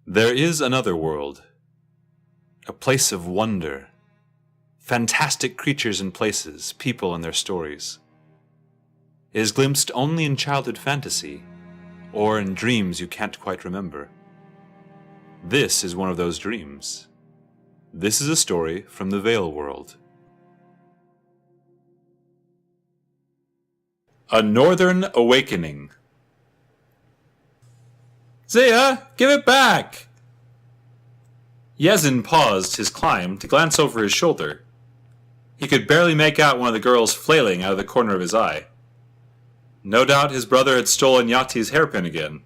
There is another world, a place of wonder, fantastic creatures and places, people and their stories. It is glimpsed only in childhood fantasy, or in dreams you can't quite remember. This is one of those dreams. This is a story from the Veilworld. A Northern Awakening. Zaya, give it back! Yezin paused his climb to glance over his shoulder. He could barely make out one of the girls flailing out of the corner of his eye. No doubt his brother had stolen Yati's hairpin again.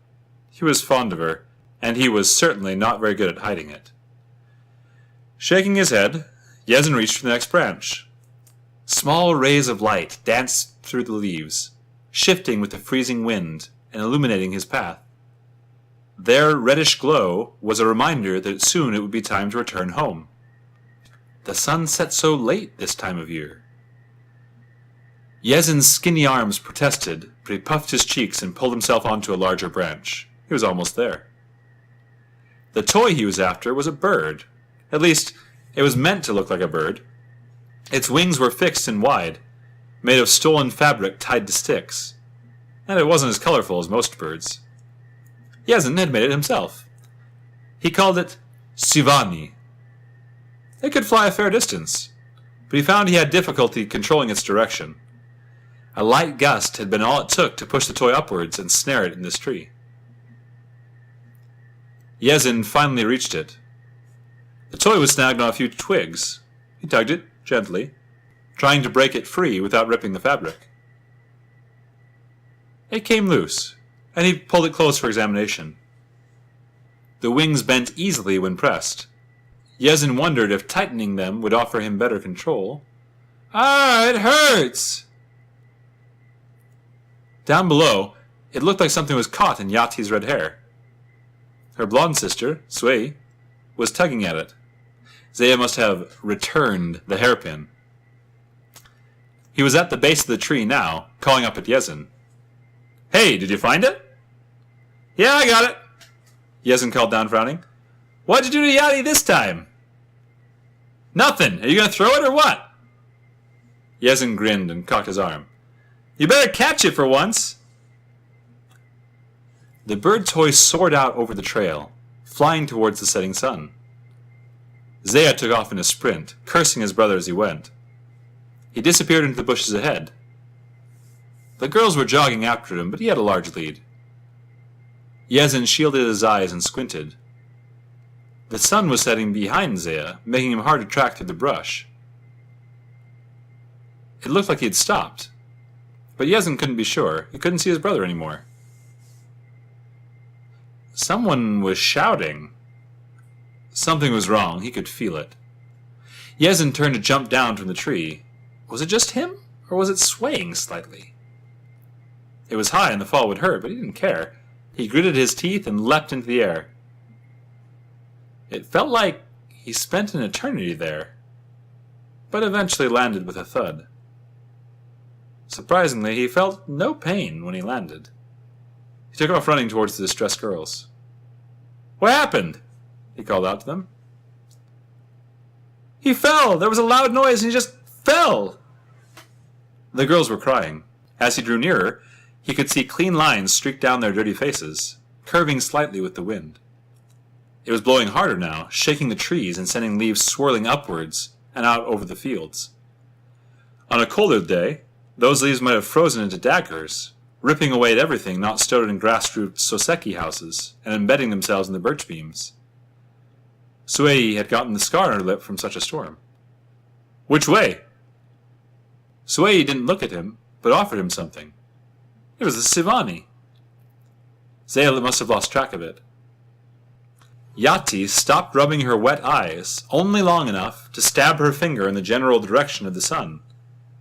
He was fond of her, and he was certainly not very good at hiding it. Shaking his head, Yezin reached for the next branch. Small rays of light danced through the leaves, shifting with the freezing wind and illuminating his path. Their reddish glow was a reminder that soon it would be time to return home. The sun set so late this time of year. Yezin's skinny arms protested, but he puffed his cheeks and pulled himself onto a larger branch. He was almost there. The toy he was after was a bird. At least, it was meant to look like a bird. Its wings were fixed and wide, made of stolen fabric tied to sticks, and it wasn't as colorful as most birds. Yezin had made it himself. He called it Sivani. It could fly a fair distance, but he found he had difficulty controlling its direction. A light gust had been all it took to push the toy upwards and snare it in this tree. Yezin finally reached it. The toy was snagged on a few twigs. He tugged it gently, trying to break it free without ripping the fabric. It came loose, and he pulled it close for examination. The wings bent easily when pressed. Yezin wondered if tightening them would offer him better control. "Ah, it hurts!" Down below, it looked like something was caught in Yati's red hair. Her blonde sister, Sui, was tugging at it. Zaya must have returned the hairpin. He was at the base of the tree now, calling up at Yezin. "Hey, did you find it?" "Yeah, I got it," Yezin called down, frowning. "What'd you do to Yati this time?" "Nothing. Are you going to throw it or what?" Yezin grinned and cocked his arm. "You better catch it for once." The bird toy soared out over the trail, flying towards the setting sun. Zaya took off in a sprint, cursing his brother as he went. He disappeared into the bushes ahead. The girls were jogging after him, but he had a large lead. Yezin shielded his eyes and squinted. The sun was setting behind Zaya, making him hard to track through the brush. It looked like he had stopped, but Yezin couldn't be sure. He couldn't see his brother anymore. Someone was shouting. Something was wrong. He could feel it. Yezin turned to jump down from the tree. Was it just him, or was it swaying slightly? It was high and the fall would hurt, but he didn't care. He gritted his teeth and leapt into the air. It felt like he spent an eternity there, but eventually landed with a thud. Surprisingly, he felt no pain when he landed. He took off running towards the distressed girls. "What happened?" he called out to them. "He fell! There was a loud noise and he just fell!" The girls were crying. As he drew nearer, he could see clean lines streak down their dirty faces, curving slightly with the wind. It was blowing harder now, shaking the trees and sending leaves swirling upwards and out over the fields. On a colder day, those leaves might have frozen into daggers, ripping away at everything not stowed in grass-roofed soseki houses and embedding themselves in the birch beams. Sui had gotten the scar on her lip from such a storm. "Which way?" Sui didn't look at him, but offered him something. It was the Sivani. Zaya must have lost track of it. Yati stopped rubbing her wet eyes only long enough to stab her finger in the general direction of the sun.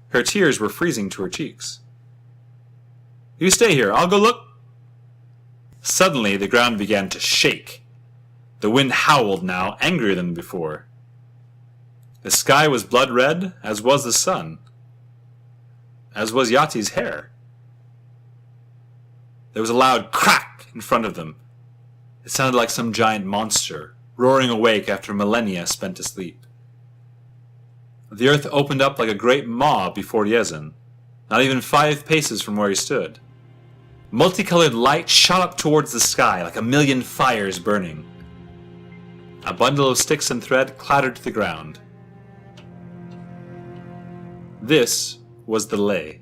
Her tears were freezing to her cheeks. "You stay here. I'll go look." Suddenly, the ground began to shake. The wind howled now, angrier than before. The sky was blood red, as was the sun, as was Yati's hair. There was a loud crack in front of them, It sounded like some giant monster, roaring awake after millennia spent asleep. The earth opened up like a great maw before Yezin, not even 5 paces from where he stood. Multicolored light shot up towards the sky like a million fires burning. A bundle of sticks and thread clattered to the ground. This was the lay.